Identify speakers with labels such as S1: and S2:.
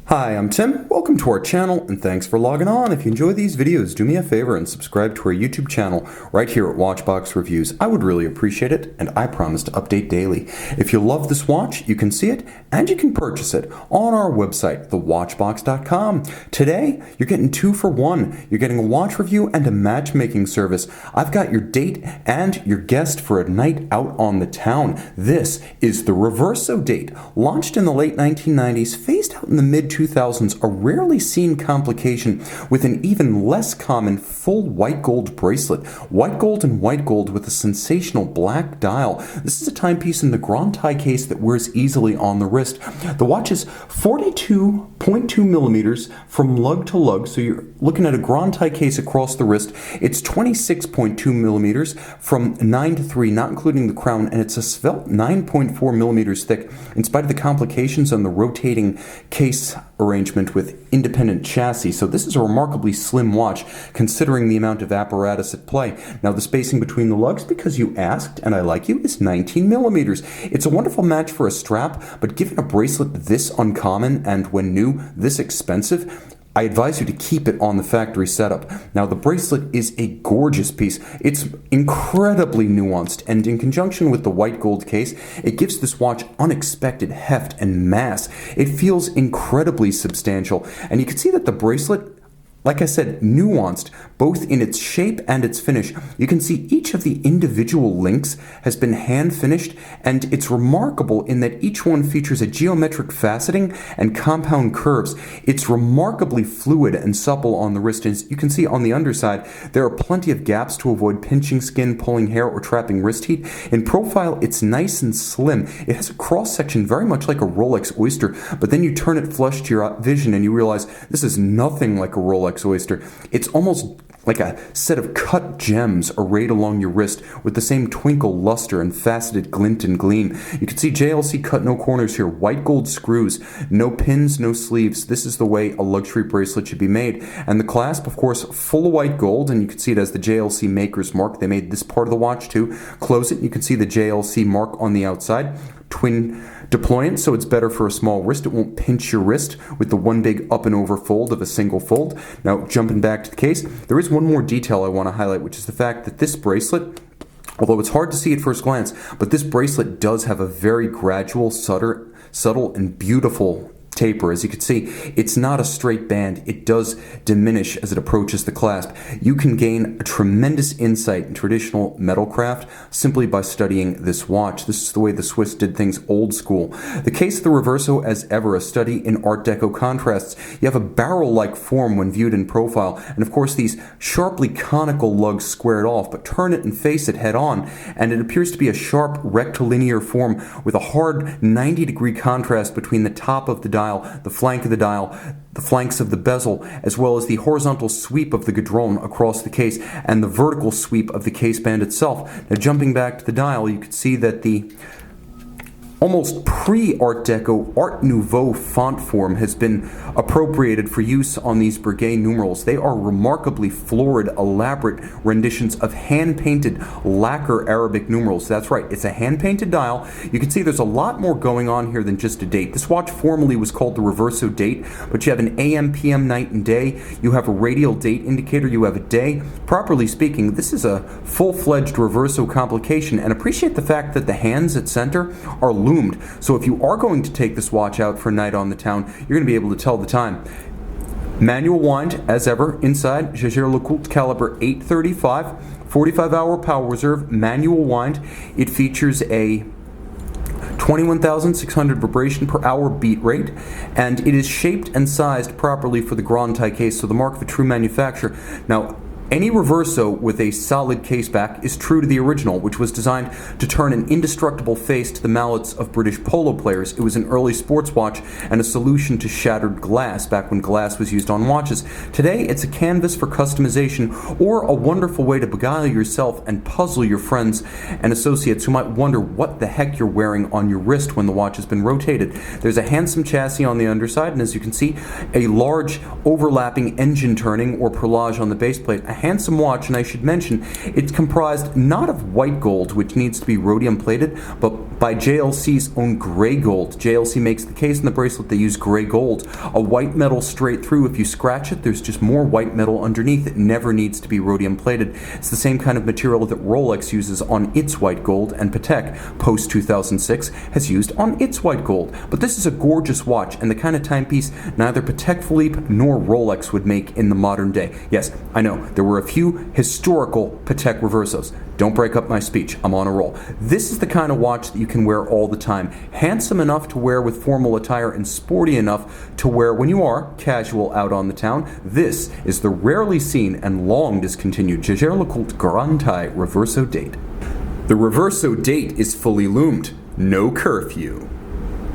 S1: Hi, I'm Tim. Welcome to our channel and thanks for logging on. If you enjoy these videos, do me a favor and subscribe to our YouTube channel right here at Watchbox Reviews. I would really appreciate it and I promise to update daily. If you love this watch, you can see it and you can purchase it on our website, thewatchbox.com. Today, you're getting 2 for 1. You're getting a watch review and a matchmaking service. I've got your date and your guest for a night out on the town. This is the Reverso date. Launched in the late 1990s, phased out in the mid-2000s, a rarely seen complication with an even less common full white gold bracelet. White gold and white gold with a sensational black dial. This is a timepiece in the Grand Tie case that wears easily on the wrist. The watch is 42.2 millimeters from lug to lug, so you're looking at a Grand Tie case across the wrist. It's 26.2 millimeters from 9 to 3, not including the crown, and it's a svelte 9.4 millimeters thick, in spite of the complications on the rotating case arrangement with independent chassis. So this is a remarkably slim watch considering the amount of apparatus at play. Now the spacing between the lugs, because you asked and I like you, is 19 millimeters. It's a wonderful match for a strap, but given a bracelet this uncommon and when new this expensive, I advise you to keep it on the factory setup. Now the bracelet is a gorgeous piece. It's incredibly nuanced, and in conjunction with the white gold case, it gives this watch unexpected heft and mass. It feels incredibly substantial, and you can see that the bracelet, like I said, nuanced, both in its shape and its finish. You can see each of the individual links has been hand finished, and it's remarkable in that each one features a geometric faceting and compound curves. It's remarkably fluid and supple on the wrist. As you can see on the underside, there are plenty of gaps to avoid pinching skin, pulling hair, or trapping wrist heat. In profile, it's nice and slim. It has a cross section very much like a Rolex Oyster, but then you turn it flush to your vision and you realize this is nothing like a Rolex Oyster. It's almost like a set of cut gems arrayed along your wrist with the same twinkle, luster, and faceted glint and gleam. You can see JLC cut no corners here, white gold screws, no pins, no sleeves. This is the way a luxury bracelet should be made. And the clasp, of course, full of white gold, and you can see it as the JLC maker's mark. They made this part of the watch too. Close it, you can see the JLC mark on the outside. Twin deployant, so it's better for a small wrist. It won't pinch your wrist with the one big up and over fold of a single fold. Now, jumping back to the case, there is one more detail I want to highlight, which is the fact that this bracelet, although it's hard to see at first glance, but this bracelet does have a very gradual, subtle and beautiful taper. As you can see, it's not a straight band. It does diminish as it approaches the clasp. You can gain a tremendous insight in traditional metal craft simply by studying this watch. This is the way the Swiss did things old school. The case of the Reverso, as ever, a study in Art Deco contrasts. You have a barrel-like form when viewed in profile, and of course these sharply conical lugs squared off, but turn it and face it head on, and it appears to be a sharp rectilinear form with a hard 90-degree contrast between the top of the dial, the flank of the dial, the flanks of the bezel, as well as the horizontal sweep of the guidron across the case and the vertical sweep of the case band itself. Now jumping back to the dial, you can see that the almost pre-Art Deco, Art Nouveau font form has been appropriated for use on these Breguet numerals. They are remarkably florid, elaborate renditions of hand-painted lacquer Arabic numerals. That's right, it's a hand-painted dial. You can see there's a lot more going on here than just a date. This watch formerly was called the Reverso date, but you have an AM, PM, night and day. You have a radial date indicator. You have a day. Properly speaking, this is a full-fledged Reverso complication, and appreciate the fact that the hands at center are loomed. So if you are going to take this watch out for a night on the town, you're going to be able to tell the time. Manual wind, as ever, inside, Jaeger-LeCoultre caliber 835, 45-hour power reserve, manual wind. It features a 21,600 vibration per hour beat rate, and it is shaped and sized properly for the Grand Tie case, so the mark of a true manufacturer. Now, any Reverso with a solid case back is true to the original, which was designed to turn an indestructible face to the mallets of British polo players. It was an early sports watch and a solution to shattered glass back when glass was used on watches. Today, it's a canvas for customization or a wonderful way to beguile yourself and puzzle your friends and associates who might wonder what the heck you're wearing on your wrist when the watch has been rotated. There's a handsome chassis on the underside, and as you can see, a large overlapping engine turning or perlage on the base plate. A handsome watch, and I should mention, it's comprised not of white gold, which needs to be rhodium plated, but by JLC's own gray gold. JLC makes the case and the bracelet, they use gray gold. A white metal straight through. If you scratch it, there's just more white metal underneath. It never needs to be rhodium plated. It's the same kind of material that Rolex uses on its white gold, and Patek, post 2006, has used on its white gold. But this is a gorgeous watch, and the kind of timepiece neither Patek Philippe nor Rolex would make in the modern day. Yes, I know, there were a few historical Patek Reversos. Don't break up my speech, I'm on a roll. This is the kind of watch that you can wear all the time. Handsome enough to wear with formal attire and sporty enough to wear when you are casual out on the town. This is the rarely seen and long discontinued Jaeger-LeCoultre Reverso date. The Reverso date is fully loomed. No curfew.